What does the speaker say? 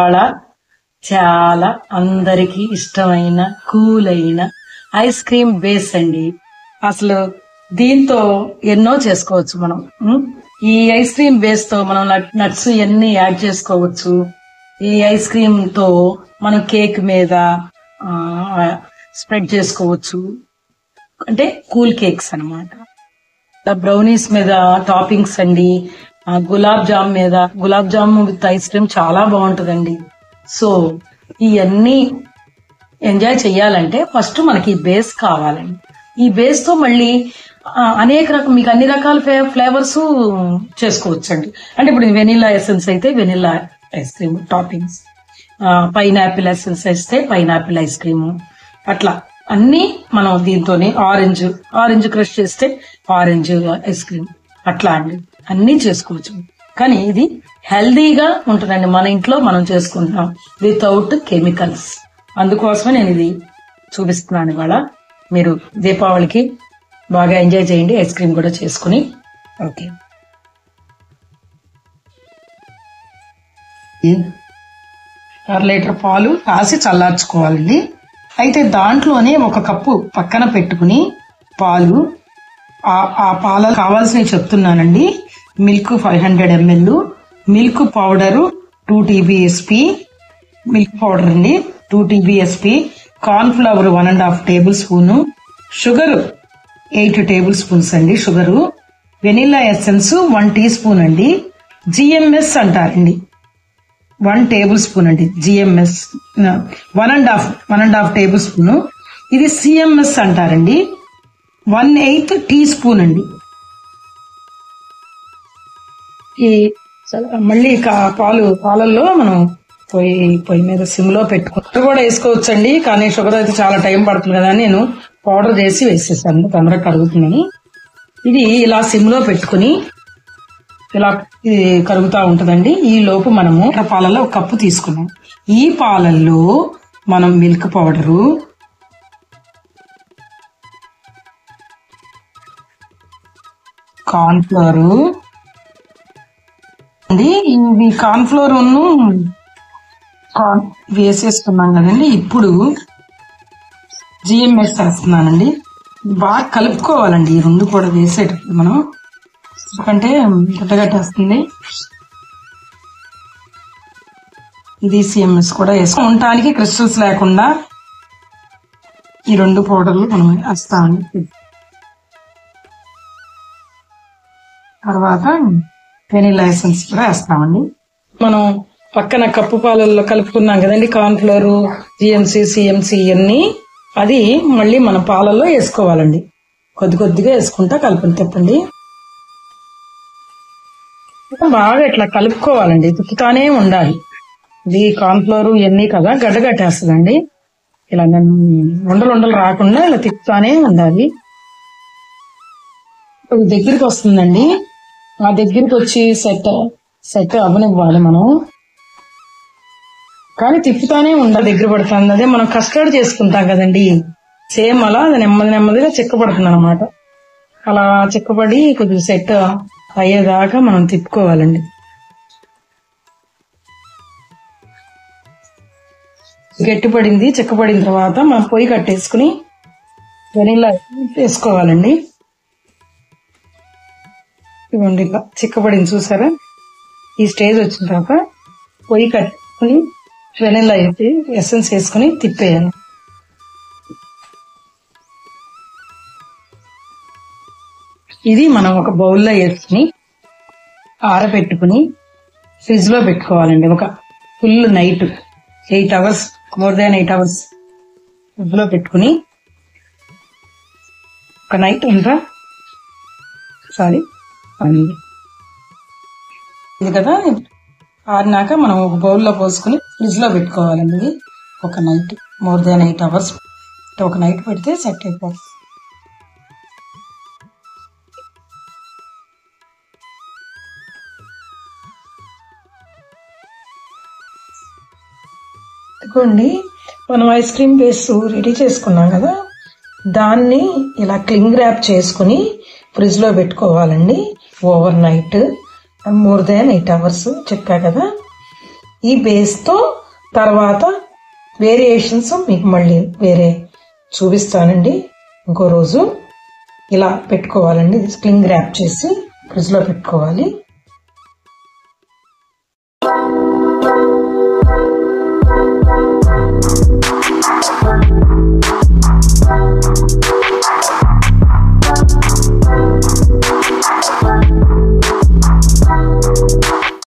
ఇవాళ చాలా అందరికి ఇష్టమైన కూల్ అయిన ఐస్ క్రీమ్ బేస్ అండి. అసలు దీంతో ఎన్నో చేసుకోవచ్చు మనం. ఈ ఐస్ క్రీమ్ బేస్ తో మనం నట్స్ ఎన్ని యాడ్ చేసుకోవచ్చు. ఈ ఐస్ క్రీమ్ తో మనం కేక్ మీద స్ప్రెడ్ చేసుకోవచ్చు. అంటే కూల్ కేక్స్ అన్నమాట. బ్రౌనీస్ మీద టాపింగ్స్ అండి, గులాబ్ జామ్ మీద gulab jam with ice cream చాలా బాగుంటుందండి. సో ఇవన్నీ ఎంజాయ్ చెయ్యాలంటే ఫస్ట్ మనకి ఈ బేస్ కావాలండి. ఈ బేస్ తో మళ్ళీ మీకు అన్ని రకాల ఫ్లేవర్స్ చేసుకోవచ్చండి. అంటే ఇప్పుడు వెనిలా ఎసెన్స్ అయితే vanilla ice cream toppings, pineapple essence వేస్తే పైనాపిల్ ఐస్ క్రీమ్, అట్లా అన్ని మనం దీంతోనే ఆరెంజ్ క్రష్ చేస్తే ఆరెంజ్ ఐస్ క్రీమ్, అట్లా అండి అన్ని చేసుకోవచ్చు. కానీ ఇది హెల్దీగా ఉంటుందండి. మన ఇంట్లో మనం చేసుకుంటాం వితౌట్ కెమికల్స్. అందుకోసమే నేను ఇది చూపిస్తున్నాను ఇవాళ. మీరు దీపావళికి బాగా ఎంజాయ్ చేయండి, ఐస్ క్రీమ్ కూడా చేసుకుని. ఓకే, 1 లీటర్ పాలు కాసి చల్లార్చుకోవాలండి. అయితే దాంట్లోనే 1 కప్పు పక్కన పెట్టుకుని పాలు, ఆ పాలు కావాల్సినవి చెప్తున్నానండి. Milk 500 ml, milk powder 2 TBSP milk powder అండి, 2 TBSP, corn flour 1.5 tablespoon, sugar 8 tablespoons అండి sugar, vanilla essence 1 teaspoon అండి, GMS అంటారండి 1 టేబుల్ స్పూన్ అండి, GMS 1.5 టేబుల్ స్పూన్. ఇది CMS అంటారండి 1/8 టీ స్పూన్ అండి. ఈ మళ్ళీ పాలల్లో మనం పొయ్యి మీద సిమ్ లో పెట్టుకుంటూ కూడా వేసుకోవచ్చండి. కానీ షుగర్ అయితే చాలా టైం పడుతుంది కదా అని నేను పౌడర్ చేసి వేసేసాను, తొందరగా కరుగుతుందని. ఇది ఇలా సిమ్ లో పెట్టుకుని ఇలా కరుగుతా ఉంటుందండి. ఈ లోపు మనము పాలల్లో 1 కప్పు తీసుకున్నాం. ఈ పాలల్లో మనం మిల్క్ పౌడరు, కార్న్ ఫ్లోర్ అండి, ఇవి కార్న్ ఫ్లోర్ వేసేసుకున్నాం కదండి. ఇప్పుడు GMS వేస్తున్నానండి. బాగా కలుపుకోవాలండి ఈ 2 కూడా వేసేటప్పుడు మనం, ఎందుకంటే గట్టగట్టేస్తుంది. ఇది CMS కూడా ఉండటానికి క్రిస్టల్స్ లేకుండా ఈ 2 పౌడర్లు మనం వేస్తామండి. తర్వాత వెనిలా ఎసెన్స్ కూడా వేస్తామండి. మనం పక్కన కప్పు పాలల్లో కలుపుకున్నాం కదండి కార్న్ ఫ్లోర్, GMC, CMC ఇవన్నీ, అది మళ్ళీ మన పాలల్లో వేసుకోవాలండి. కొద్దిగా వేసుకుంటా తిప్పండి. బాగా ఇట్లా కలుపుకోవాలండి, తిప్పుతానే ఉండాలి. ఇది కార్న్ ఫ్లోర్ ఇవన్నీ కదా గడ్డగట్టేస్తుందండి. ఇలా ఉండలు రాకుండా ఇలా తిప్పుతానే ఉండాలి. దగ్గరికి వస్తుందండి. ఆ దగ్గరికి వచ్చి సెట్ అవ్వనివ్వాలి మనం, కానీ తిప్పుతానే ఉండాలి. దగ్గర పడుతుంది. అదే మనం కస్టర్డ్ చేసుకుంటాం కదండి, సేమ్ అలా అది నెమ్మదిగా చిక్కబడుతుంది అనమాట. అలా చిక్కబడి కొద్దిగా సెట్ అయ్యేదాకా మనం తిప్పుకోవాలండి. గట్టిపడింది, చిక్కబడిన తర్వాత మనం పొయ్యి కట్టేసుకుని వెనిలా వేసుకోవాలండి. ఇవ్వండి ఇలా చిక్కబడింది చూసారా. ఈ స్టేజ్ వచ్చిన తర్వాత పొయ్యి కట్టుకుని వెనిలా ఎసెన్స్ వేసుకుని తిప్పేయాలి. ఇది మనం ఒక బౌల్లో వేసుకుని ఆరబెట్టుకుని ఫ్రిడ్జ్ లో పెట్టుకోవాలండి. ఒక full night 8 hours, more than 8 hours fridge లో పెట్టుకుని ఒక నైట్ ఇది కదా ఆరినాక మనం ఒక బౌల్లో పోసుకుని ఫ్రిడ్జ్ లో పెట్టుకోవాలండి. ఇది ఒక నైట్, more than 8 hours ఒక నైట్ పెడితే సెట్ అయిపోతుంది. ఇదిగోండి మనం ఐస్ క్రీమ్ బేస్ రెడీ చేసుకున్నాం కదా, దాన్ని ఇలా క్లింగ్ ర్యాప్ చేసుకుని ఫ్రిడ్జ్ లో పెట్టుకోవాలండి over night, more than 8 hours చెప్పా కదా. ఈ బేస్ తో తర్వాత వేరియేషన్స్ మీకు మళ్ళీ వేరే చూపిస్తానండి. ఇంకో రోజు ఇలా పెట్టుకోవాలండి. స్ప్రింగ్ ర్యాప్ చేసి ఫ్రిడ్జ్ లో పెట్టుకోవాలి.